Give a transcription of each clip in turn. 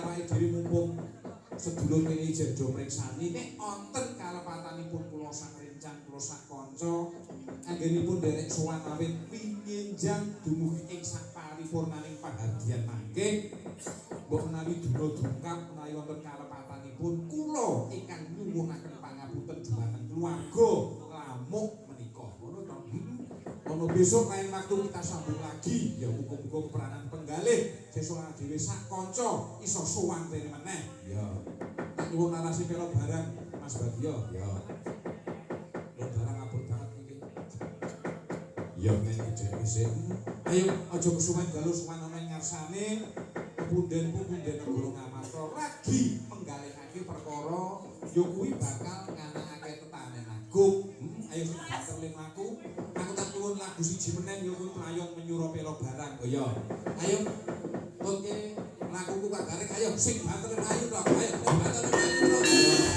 awake dhewe mumpung sedulur kene ijen do mriksani nek wonten kalepatanipun kula sak rencang kula sak kanca anggenipun derek sowan awit pinjenjang dumugi ing sak paripurnaning pahargyan mangke mbok menawi dina dungkap menawi wonten kalepatanipun kula ingkang nyuwunaken pangapunten dhumateng keluarga lamuk menika ngono to. Ono besok lain waktu kita sambung lagi ya muga-muga peranan penggalih sesuk dhewe sak kanca iso sowan rene meneh ya tak nyuwun narasi pira barang Mas Bagio ya lho barang abot banget iki ya nek dhewe ayo aja kesuwen galuh suwan ana ngarsane punden-punden negara Ngamarta lagi menggalihake perkara ya kuwi bakal nganakake tetanen agung ayo sing bater aku tak nyuwun lagu siji meneh ya kuwi prayon menyura pira barang oh ya ayo oke laguku Kak Garek ayo sing bater ayo to ayo sing bater ayo to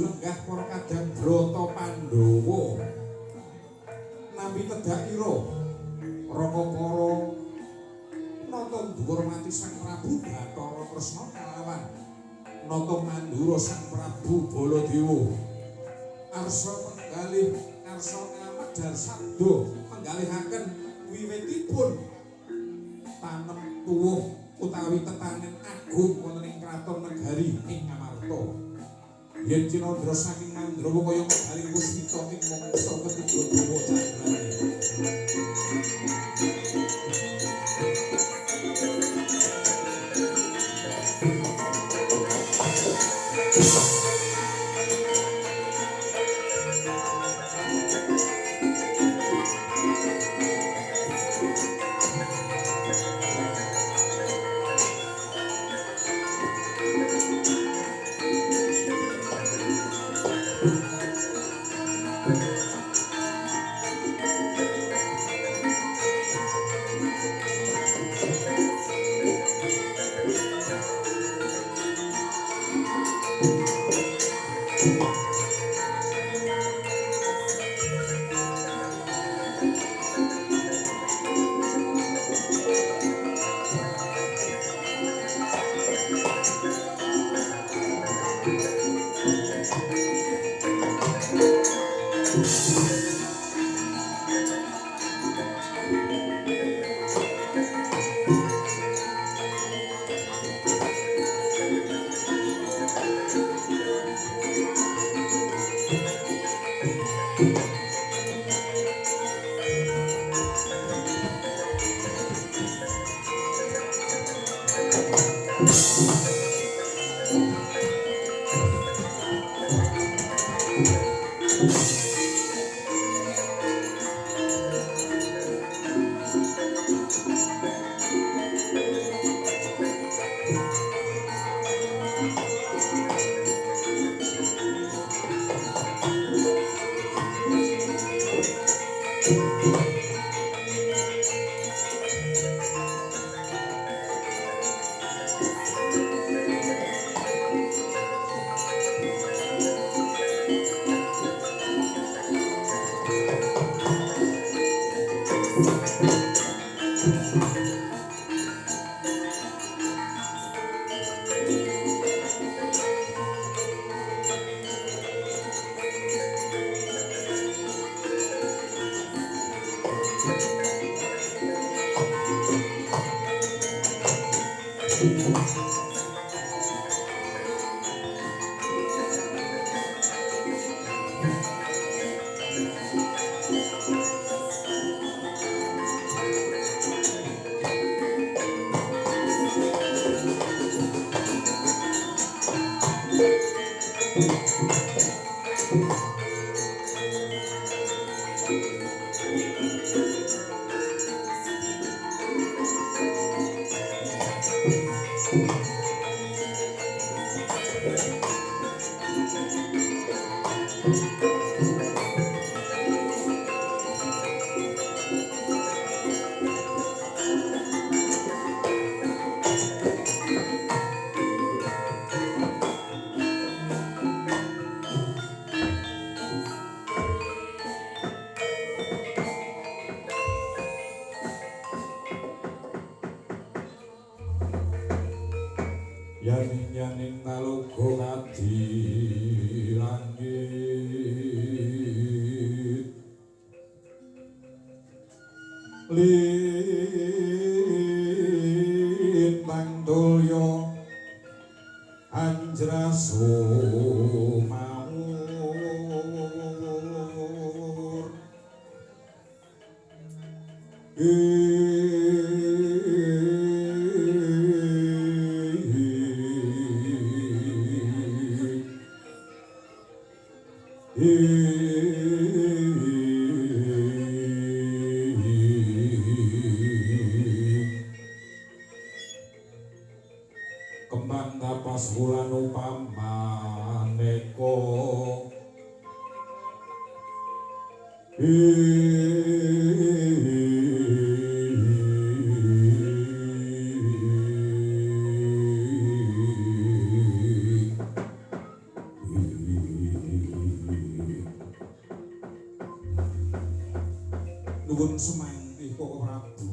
lenggah para kadang brata Pandhawa nampi tedhakira Rakapara nata ndhurmati Sang Prabu Bathara Kresna kalawan nata mandura Sang Prabu Baladewa arsa penggalih arsa ngamadhar sabda penggalihaken wiwitipun tanem tuwuh utawi tetanen agung wonten ing kraton negari ing Ngamarta. Yen Cinandra saking Mandrawa kaya kali Puspita ing mangsa ketiga dawa candrane. Yaning naloga kadi langit lintang tulya anjraso mawur kembang tapas wulan upamaneka nuwun semanggi Koko Prabu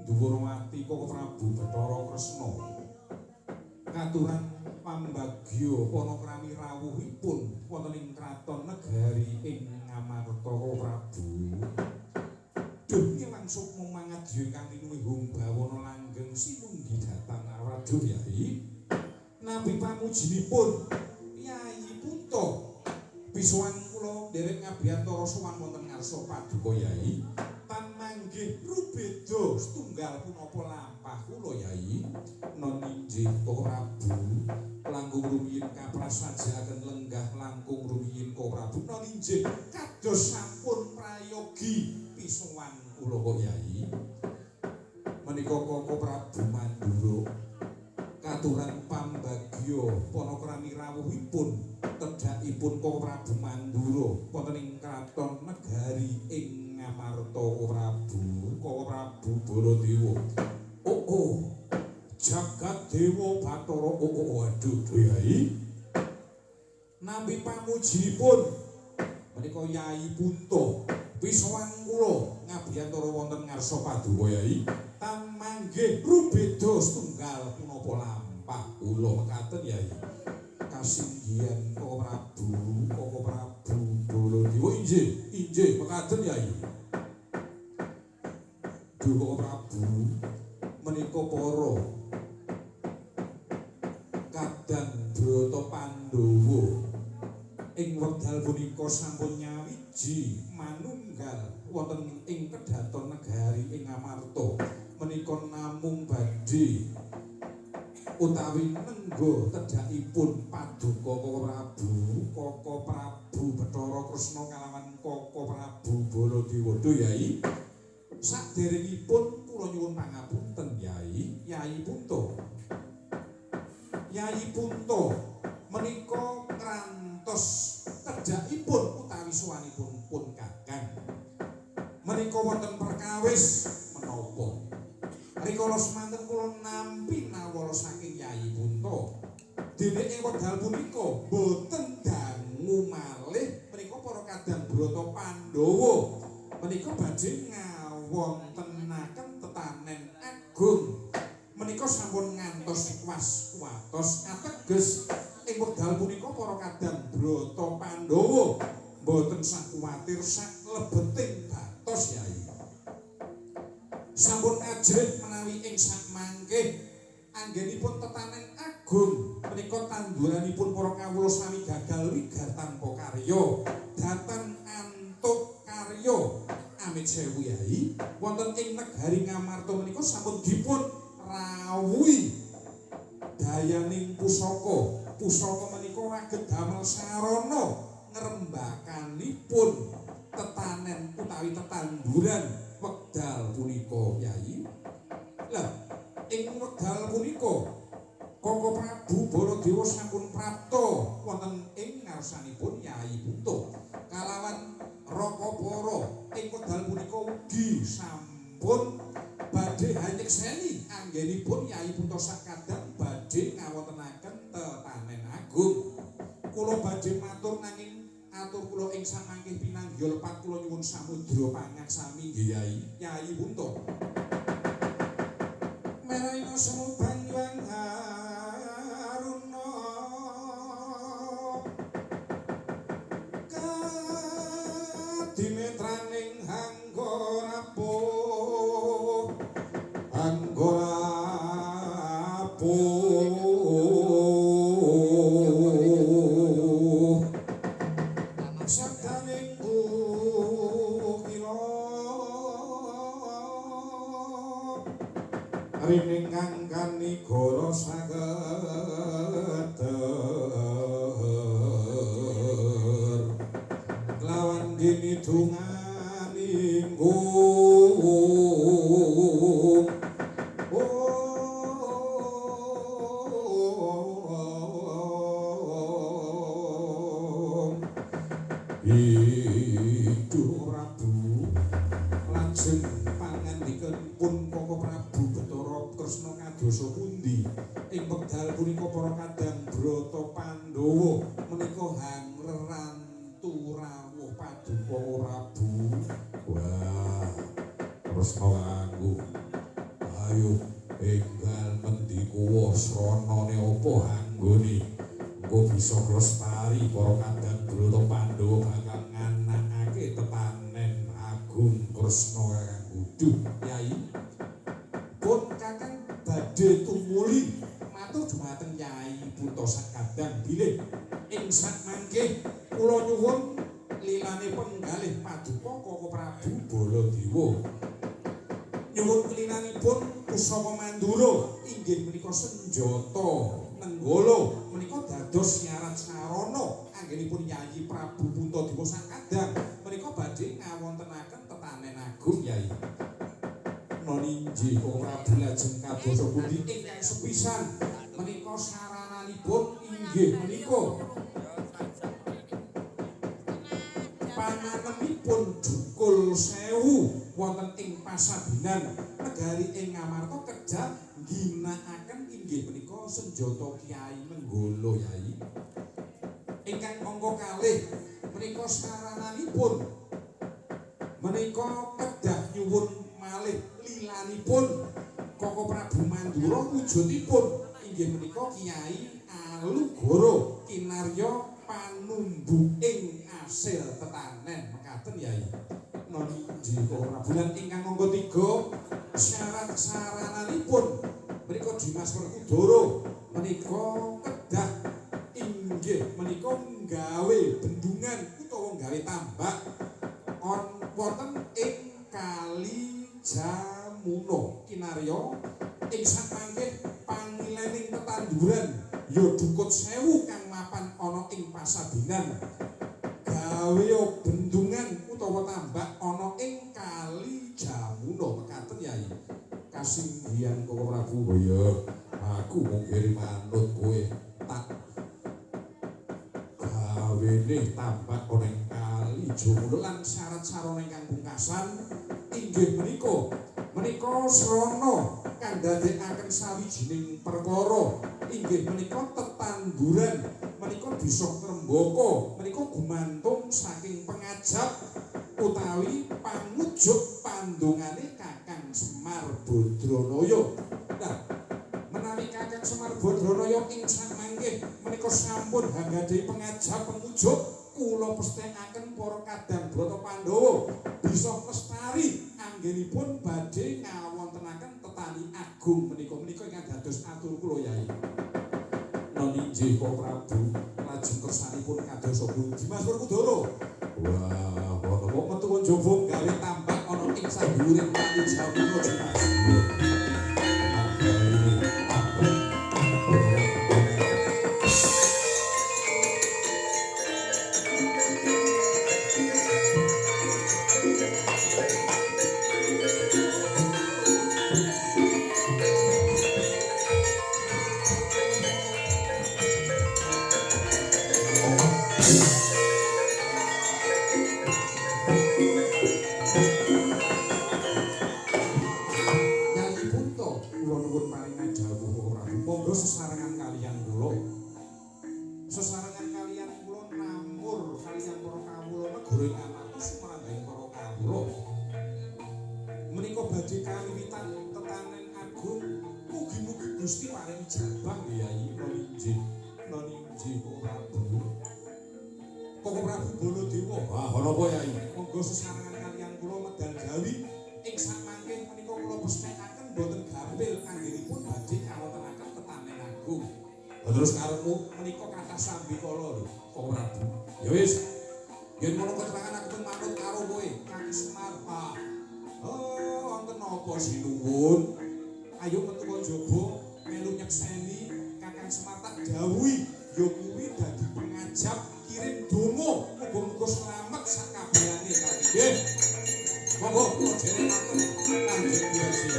Dhuwurmati Koko Prabu Bathara Kresna katuran pambagya panakrami rawuhipun wonten ing kraton negari ing Ngamarta Koko Prabu duh langsung memangadya ingkang tinuwuh bawana langgeng sinunggi dhateng awradya Yai nampi pamujinipun Yai Punta bisuwan kula nderek ngabiyantara sowan wonten ngarsa paduka Yai tan manggih rubeda setunggal punapa lampah kula Yai non inggih Koko Prabu langkung rumiyin kaprasajaken lenggah langkung rumiyin Koko Prabu non inggih kados sampun prayogi pisuwan kula kok Yai menika Koko Prabu Mandura katuran pambagya panakrami rawuhipun tedhakipun Koko Prabu Mandura wonten ing kraton negari ing Ngamarta Koko Prabu Baladewa jagat dewa Bathara aduh Yai nampi pamujinipun menika Yai Punta pisuwan kula ngabiyantara wonten ngarsa paduka Yai tan manggih rubeda setunggal punapa lampah kula mekaten Yai kasinggihan Koko Prabu Baladewa inggih mekaten Yai Duh Koko Prabu menika para kadang Brata Pandhawa ing wekdal punika sampun nyawiji manunggal wonten ing kedhaton negari ing Ngamarta menika namung badhe utawi nenggo tedhakipun paduka Koko Prabu Bathara Kresna kalawan Koko Prabu Baladewa Duh Yai saderengipun kula nyuwun pangapunten Yai Punta menika ngrantos tedhakipun utawi sowanipun pun Kakang menika wonten perkawis menapa rikala semanten kula nampi nawala saking Yai Punta dene ing wekdal punika boten dangu malih menika para kadang Brata Pandhawa menika badhe ngawontenaken tetanen agung menika sampun ngantos was-watos ateges ing wekdal punika para kadang Brata Pandhawa boten sak kuwatir sak lebeting batos Yai sampun ajrih menawi ing sak mangke anggenipun tetanen agung menika tanduranipun para kawula sami gagal wigar tanpa karya dhateng antuk karya amit sewu Yai wonten ing negari Ngamarta menika sampun dipun rawuhi dayaning pusaka. Pusaka menika saged damel sarana ngrembakanipun tetanen utawi tetanduran wekdal punika Yai. Lah ing wekdal punika Koko Prabu Baladewa sampun prapta wonten ing ngarsanipun Yai Bunta kalawan Rakapara ing wekdal punika ugi sampun badhe hanyekseni anggenipun Yai Bunta sakadang badhe ngawontenaken tetanen agung. Kula badhe matur nanging atur kula ing samangke pinanggih lepat kula nyuwun samudra pangaksami nggih Yai. Yai Bunta. Merayana semu banyuwan haruna kadimetraning Anggorapuh sadaning ukira rining kangkan nigara sageter lawan dene dunganinggung Hidup Prabu lajeng pangandikanipun Koko Prabu Bathara Kresna kadosa pundi ing wekdal punika para kadang brata Pandhawa menika hangrerantu rawuh paduka Prabu. Wah, Kresna nganggo ayo enggal mendi kuwa sranane apa anggone engko bisa lestari para kadang brata Pandhawa bakal nganakake tetanen agung Kresna Kakang Kudu. Yai pun Kakang badhe tumuli matur dhumateng Yai Bunta sakadang bilih ing sakmangke kula nyuwun lilane penggalih paduka Koko Prabu Baladewa nyuwun kelinanipun pusaka mandura inggih menika senjata nenggala menika dados syarat sarana anggenipun Yai Prabu Puntadewa sakadang menika badhe ngawontenaken tetanen agung Yai. Noninji Koko Prabu lajeng kadosa pundi ingkang sepisan menika sarananipun inggih menika panganemipun Dukul Sewu wonten ing Pasabinan negari ing Ngamarta kedah ngginakaken inggih menika senjata Kyai Nenggala Yai. Ingkang angka kalih menika sarananipun menika kedah nyuwun malih lilanipun Koko Prabu Mandura wujudipun inggih menika Kyai Alugara kinarya panumbu ing asil tetanen mekaten Yai. Nonji Koko Prabu lan ingkang angka 3 syarat sarananipun menika Dimas Werkudara menika kedah inggih menika nggawe bendungan utawa nggawe tambak wonten ing Kali Jamuna kinarya ing samangke pangilening tetanduran ya Dukut Sewu kang mapan ana ing Pasabinan gawe bendungan utawa tambak ana ing Kali Jamuna mekaten Yai. Kasinggihan Koko Prabu. Oh ya, aku mung kirim manut kowe tak gawene tambak ana ing Kali Jamuna lan syarat sarana ingkang pungkasan inggih menika srana kang ndadekaken sawijining perkara inggih menika tetanduran menika bisa ngrembaka menika gumantung saking pengajap utawi pangujuk pandongane Kakang Semar Badranaya. Nah, menawi Kakang Semar Badranaya ing samangke menika sampun hanggadhahi pengajap pengujuk kula pestekaken para kadang brata Pandhawa bisa lestari anggenipun badhe ngawontenaken tetani agung menika ingkang dados atur kula Yai. Noninji Koko Prabu lajeng kersanipun kadosa Dimas Werkudara. Wah, wong metu njaba gawe tambak ana ing sanduwuring Kali Jamuna Dimas. Kawula. Sesarengan kalian kula namur kaliyan para kawula negara ing amartos marang para kawula. Menika badhe kawiwitan tetanen agung, mugi-mugi Gusti paring jabang Yayi Noninjih Kok Prabu. Kok Prabu Baladewa. Wah, ana apa Yayi? Monggo sesarengan kaliyan kula medal gawi ing samangke menika kula pesthekaken boten gampil anggenipun badhe kawontenaken tetanen agung. Terus karepmu menika kathah sambikala lho, Kok Prabu. Ya wis. Yen mono keterangan aku manut karo kowe, Kaki Semar. Oh, wonten napa sinuwun? Ayo metu njaba melu nyekseni Kakang Semar tak dawuhi ya kuwi dadi pengajap kirim donga muga-muga slamet sakabehane kali nggih. Monggo kula derekaken kanjeng Gusti.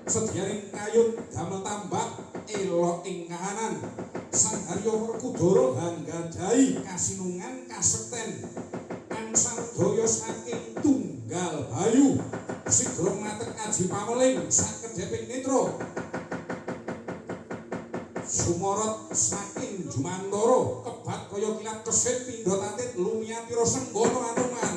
Sedyaning kayun damel tambak elok ing kahanan Sang Harya Werkudara hanggadhahi kasinungan kasekten angsal daya saking tunggal bayu sigra matek aji pameling sakedheping netra sumorot saking Jumantara kebat kaya kilat kesit pindha tatit lumiatira senggana anuman.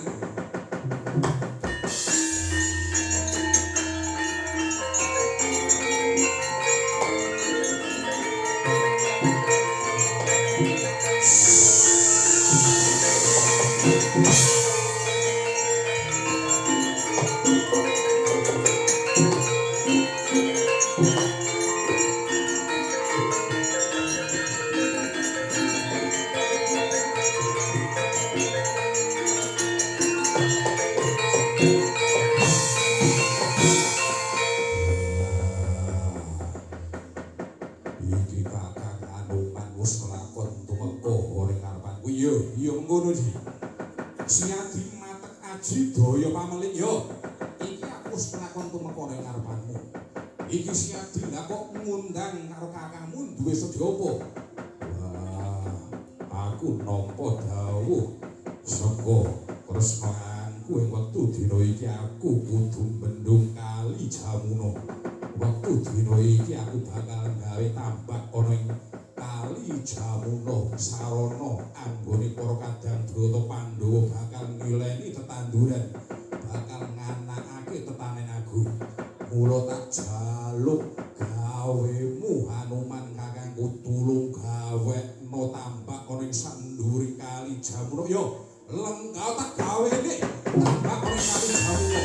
Iki siadi lah kok ngundang karo kakangmu duwe sedya apa? Wah, aku nampa dawuh saka tresnanku ing wektu dina iki aku kudu mendung kali Jamuna. Wektu dina iki aku bakal gawe tambak ana ing kali Jamuna sarana anggone para kadang Brata Pandhawa bakal ngileni tetanduran, bakal nganakake tetanen agung. Mula tak jaluk gawemu Hanuman kakangku tulung gawekno tambak ana ing sanduring kali Jamuna. Yo lenggah tak gawe iki tambak ana kali Jamuno.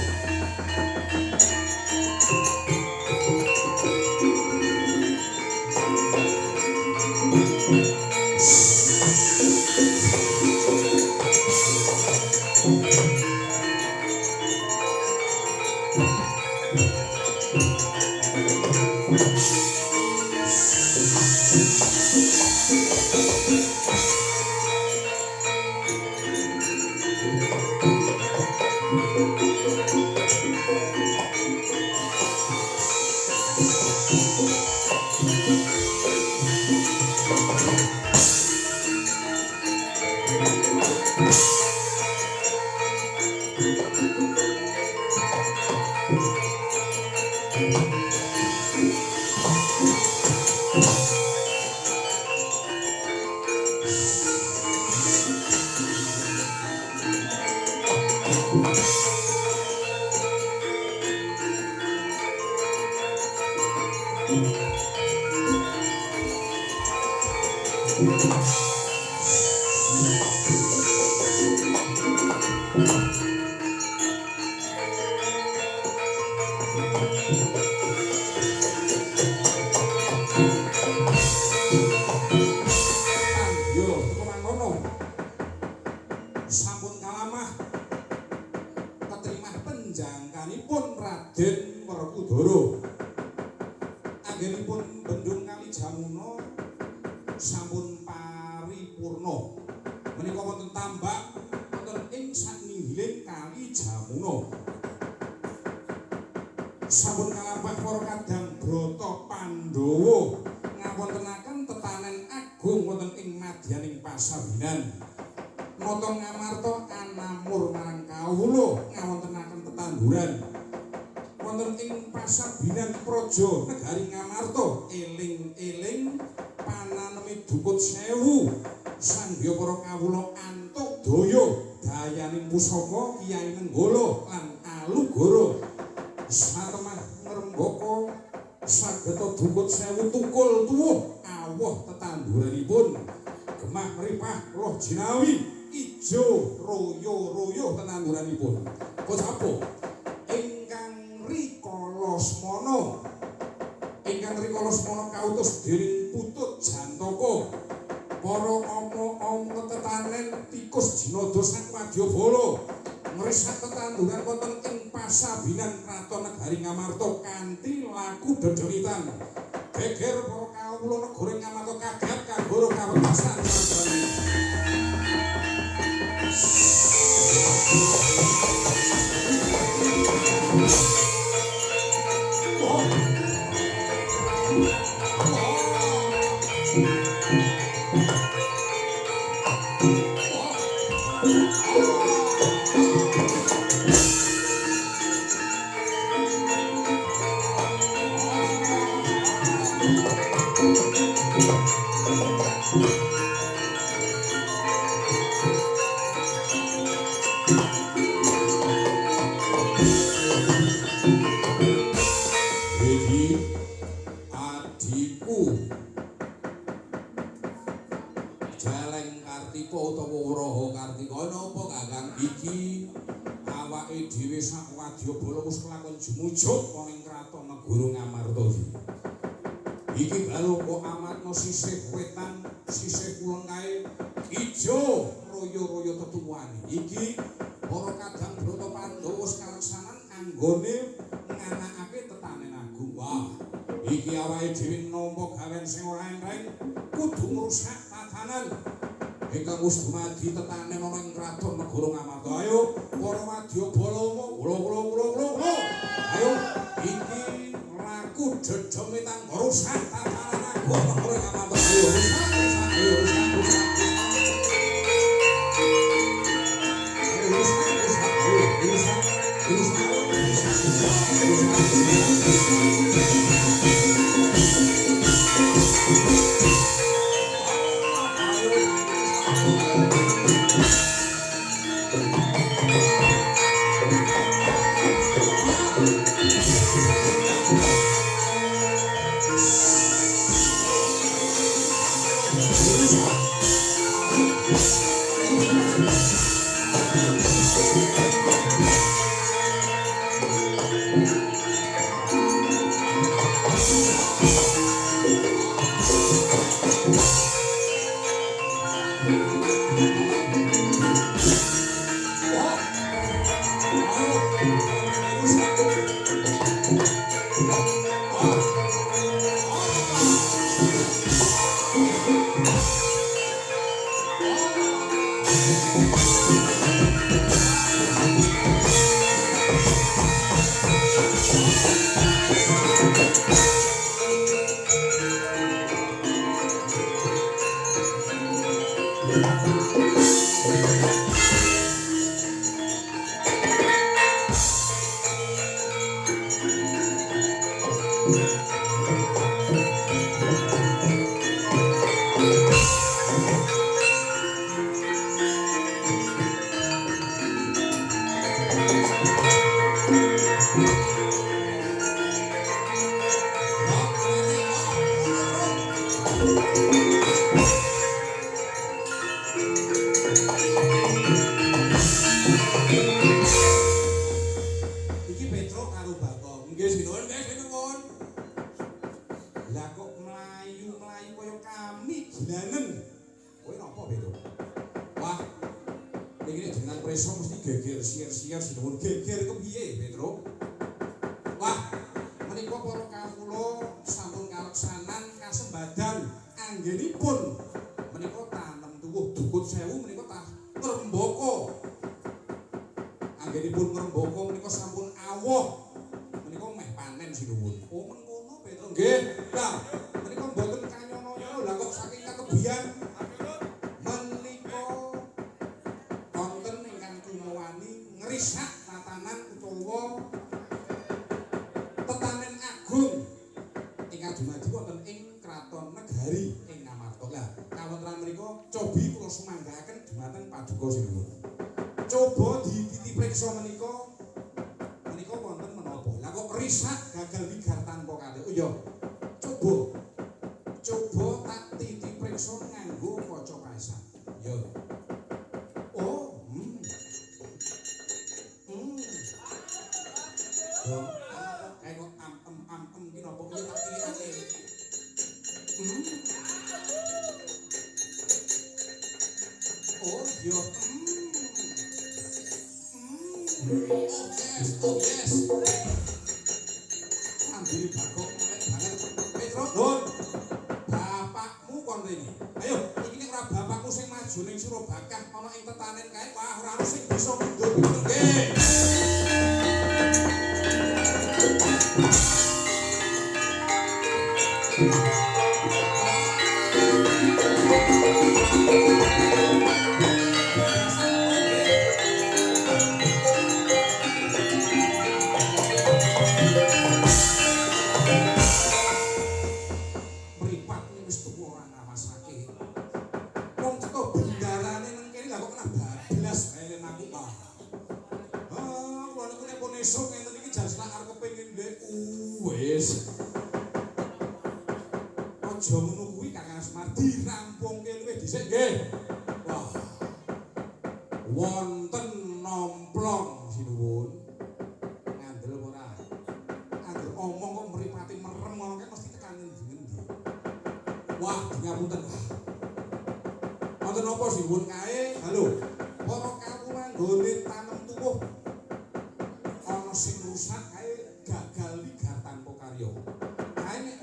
Sampun kalamah ketrimah penjangkanipun Raden Werkudara anggenipun bendung Kali Jamuno sampun paripurna menika wonten tambak wonten ing saninggiling Kali Jamuno sampun kalamah para kadang brata Pandhawa ngawontenaken tetanen agung wonten ing madyaning pasabinan Nata ngamarta anamur marang kawula ngawontenaken tetanduran wonten ing pasabinan praja negari Ngamarta eling-eling pananeme Dukut Sewu sangya para kawula antuk daya dayaning pusaka Kyai Nenggala lan Alugara satemah ngrembaka sageta Dukut Sewu tukul tuwuh awah tetanduranipun gemah mripah roh jinawi ijo royo-royo tetanduranipun. Kosapa? Ingkang rikala semana kautus dening Putut Jantaka. Para ama-ama tetanen tikus jinada Sakwadyabala ngrisak tetanduran wonten ing pasabinan Kraton Negari Ngamarta kanthi laku dederitan. Geger para kawula negara Ngamarta kagat kagoro kawekasan Sakwadyabala wis kelakon jumujuk wong ing kraton negara Ngamarta. Iki balu kok amatna sisih wetan, sisih kulon kae ijo royo-royo tetuwane. Iki para kadang brata Pandhawa kaleksanan anggone nganakake tetanen agung. Wah, iki awake dhewe nampa gawen sing ora enteng kudu ngrusak tatanan. Ingkang wis dumadi tetanen ana ing kraton negara Ngamarta. Ayo para Wadyabala kula. Ayo iki laku dedeme tang rusak tatanan agama negara Ngamarta. Ayo Nggih sinuwun nggih sinuwun. Lah kok mlayu-mlayu kaya kami gilanen. Kowe napa beto? Wah. Iki nek jenengan preso mesti geger siar-siar sinuwun geger kepiye, Petro? Wah, menika para kawula sampun kaleksanan kasembadan anggenipun menika tanem tuwuh dukut sewu menika tah ngrembaka. Anggenipun ngrembaka menika sampun awoh. Menika meh panen sinuwun. Oh mengkono Petro nggih. Lah, menika mboten kanyono-nyono lah kok saking kakebian menika wonten ingkang kumawani ngrisak tatanan utawa tetanen agung ingkang dumadi wonten ing Kraton Negari ing Ngamarta. Lah, kawontenan menika cobi kula sumanggaaken dhumateng paduka sinuwun. Coba dititipriksa menika wonten menapa? Lah kok risak gagal wigar tanpa kate. Oh iya. Coba tak titipriksa nganggo kaca kaesan. Yo. Oh, Dong, kayak kok am ki napa piye tak tilikake. Oh, yo. Oh yes. Ambiri bakok melek banget. Petro, Don. Bapakmu kon rene. Ayo, iki nek ora bapakmu sing maju ning Surabakah ana ing tetanen kae, wah ora ono sing bisa mundur. Nggih. Aja ngono kuwi Kakang Semar dirampungke luwih dhisik nggih. Wah. Wonten nomplong sinuwun. Ngandel ora. Angger omong kok mripate merem ngono kae mesti tekan ngendi-endi. Wah, ngapunten. Wonten napa sinuwun kae? Halo. Para kawula nggone tanem tuwuh. Ana sing rusak kae gagal wigar tanpa karya.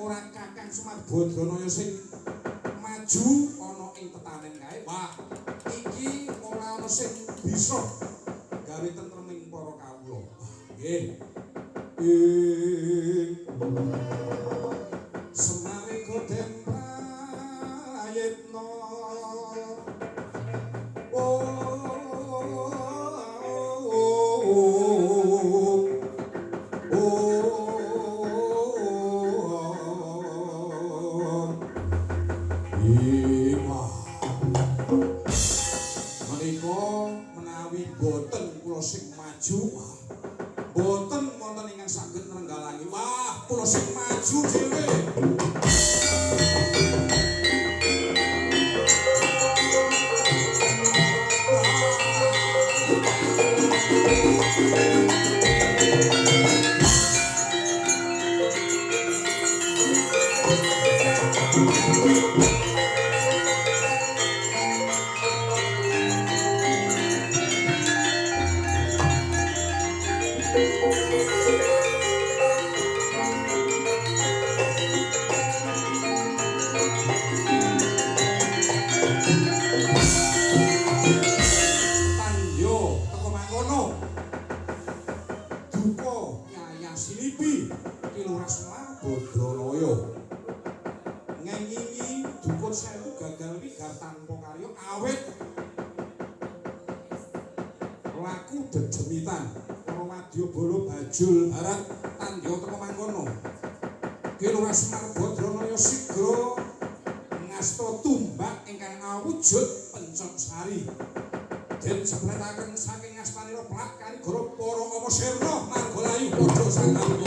Ora Kakang Semar Badranaya sing maju ana ing tetanen kae. Wah, iki ora ana sing bisa gawe tentreming para kawula. Nggih. Semare godem prayitna. Boten wonten ingkang saged nrenggalangi. Wah, kula sing maju dhewe. Jul Barat tandya teka mangkono. Kelurahan Semar Badranaya sigra ngasta tumbak ingkang awujud pencok sari. Den sebretaken saking ngastanira plak kaligara para ama sirna margalayu padha sangalika.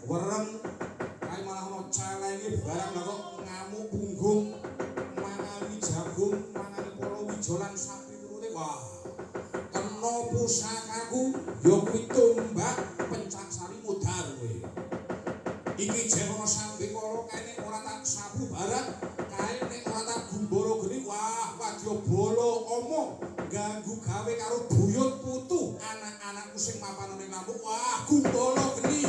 wereng kae malah ana celenge barang lha kok ngamuk punggung mangani jagung mangani palawija lan sapi turune wah kena pusakaku ya kuwi tombak pencaksari mudhar kowe iki jerono sampe kala kene ora tak sapu barat kae nek ora tak gumbara geni wah wadya bolo omong ganggu gawe karo buyut putu anak-anakku sing mapan ning lampu wah gumbara geni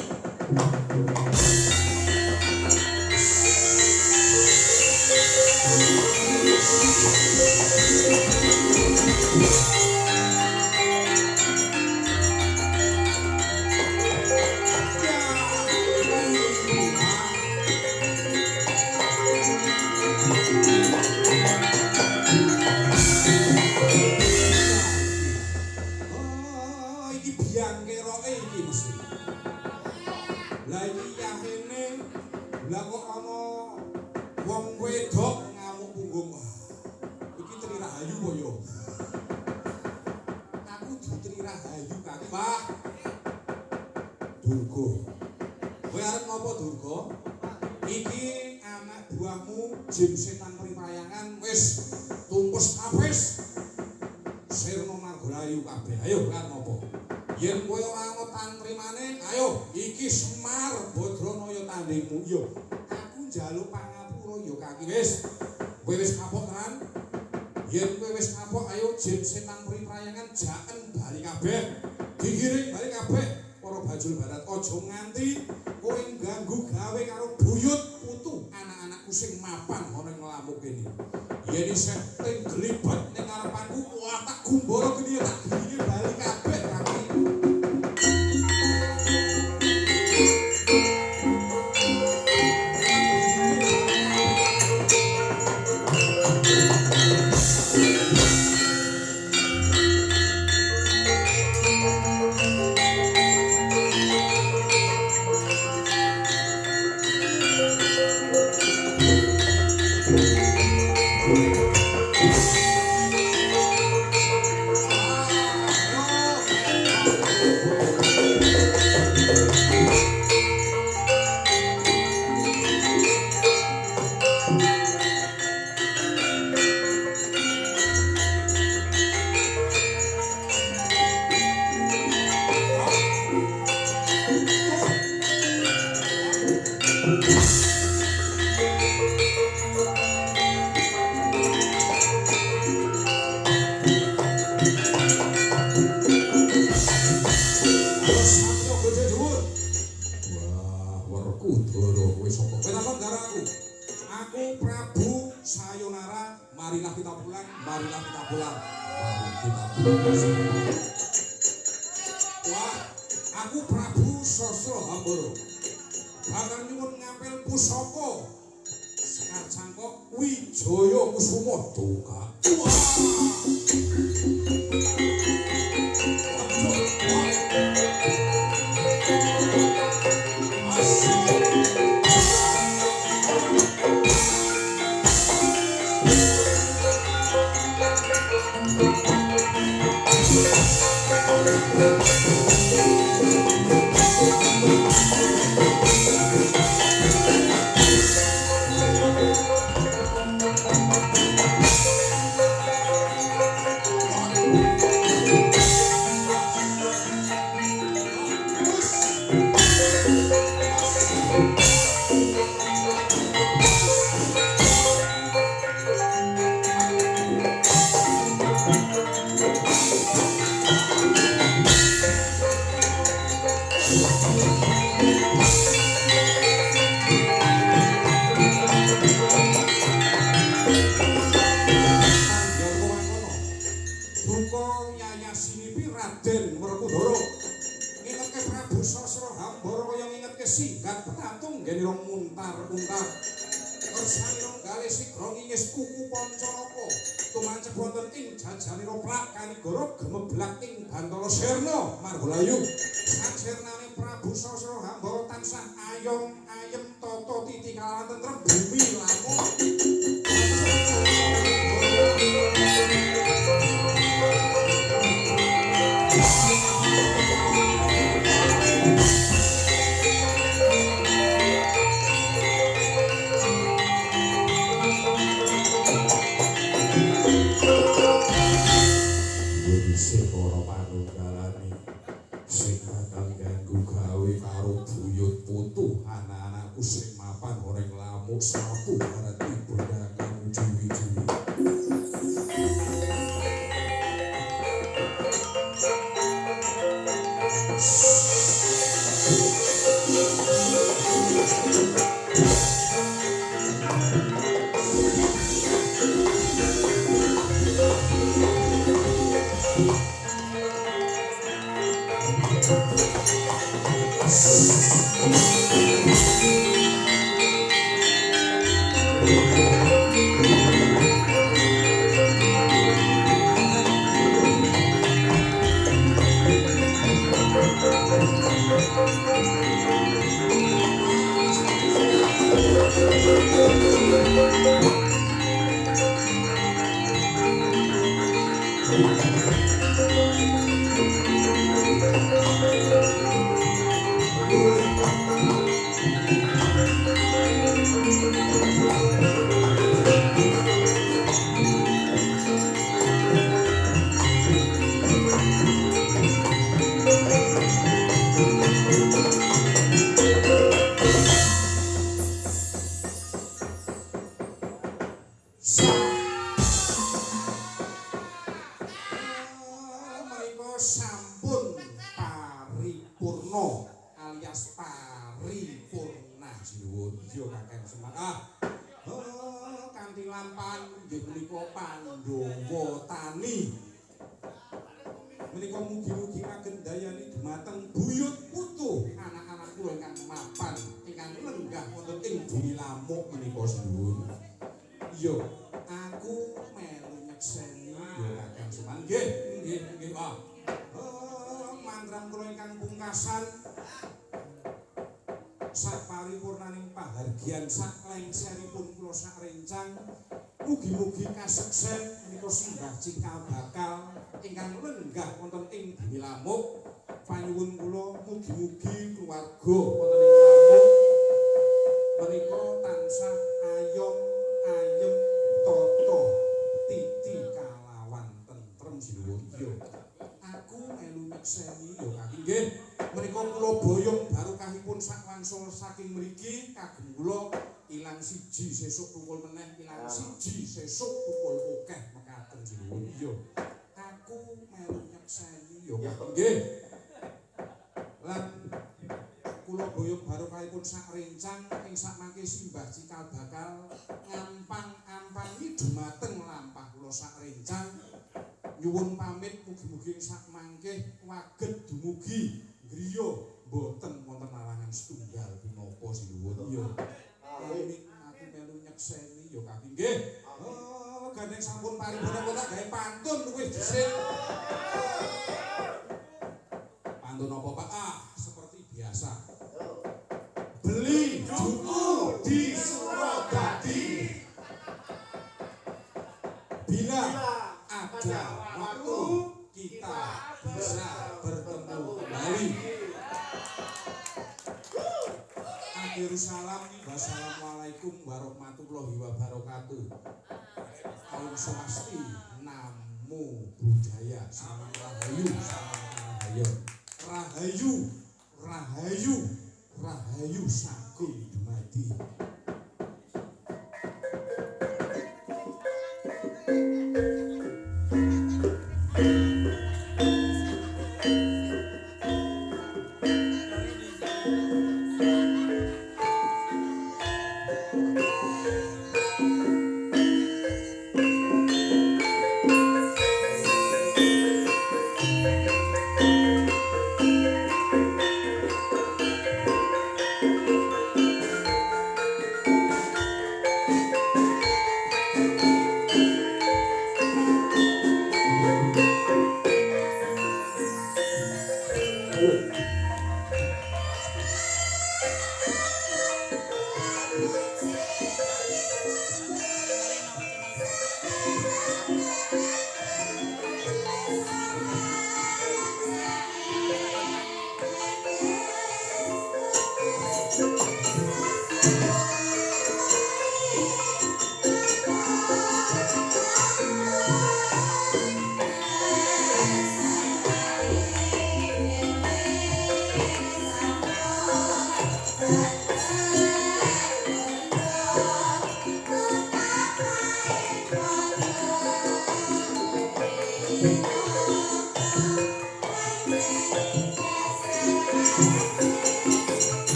Lah iki yakene lah kok ana wong wedok ngamuk punggung. Iki Tri Rahayu kok yo. Aku Tri Rahayu kaki. Wah. Durga. Kowe arep ngopo Durga? Iki anak buahmu jin setan pripayangan wis tumpes kapes. Sirna Margalayu kabeh. Ayo arep ngopo? Yen kowe ora ana tantrimane, ayo iki Semar Badranaya tandingmu. Yo, aku njaluk pangapura yo kaki wis. Kowe wis kapok tenan. Yen kowe wis kapok, ayo jin setan priprayangan jaken bali kabeh. Digiring bali kabeh para bajul barat. Aja nganti kowe ganggu gawe karo buyut putu anak-anakku sing mapan ana ing lamuk kene. Yen isih ting glibet ning ngarepanku, wah tak gumbara geni tak giringi bali kabeh kaki. Wah, aku Prabu Sasra Hambara. Bakal nyuwun ngapel pusaka Sekar Cangkok Wijaya Kusuma Duka. Wah. Jajanira plak kanigara gemeblak ing Bantala Sirna Margalayu sajernane Prabu Sasra Hambara tansah ayom ayem tata titi kalawan tentrem bumi lamun aku sing mapan orang lamuk sapu berarti berdagang juwi-juwi. Sampun paripurna alias paripurna jiwun ya kakek semangat kanthi lampan nggih menika Pandhawa tani menika mugi-mugi kagendayani dumateng buyut putu anak-anak kula ingkang mapan ingkang lenggah wonten ing bumi lamuk menika jiwun iya aku melu nyekseni ya kakek semangat nggih nggih mandrang kula ingkang pungkasan sak paripurnaning pahargyan sak lengseripun kula sak rencang mugi-mugi kaseksen menika simbah cikal bakal ingkang lenggah wonten ing bumi lamuk panyuwun kula mugi-mugi keluarga wonten ing lamuk menika tansah ayom ayem tata titi kalawan tentrem sinuwun yo aku melu nyekseni ya kaki nggih menika kula boyong barokahipun sak wangsul saking mriki kagem kula ilang siji sesuk tukul meneh ilang siji sesuk tukul akeh mekaten jinuwun iya aku melu nyekseni ya kaki nggih lan kula boyong barokahipun sak rencang ing sak mangke simbah cikal bakal ngampang-ampangi dumateng lampah kula sak rencang nyuwun pamit mugi-mugi sak mangke waget dumugi griya boten wonten larangan setunggal punapa sinuwun iya pamit aku melu nyekseni ya kaki nggih gandeng sampun paripurna kok gawe pantun wis dhisik pantun apa Pak seperti biasa beli buku di Suradadi bila ada waktu kita bisa bertemu kembali. Akhir salam, wassalamualaikum warahmatullahi wabarakatuh. Om Swasti, Namo Buddhaya, salam rahayu, rahayu, rahayu, rahayu sagung dumadi.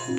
Para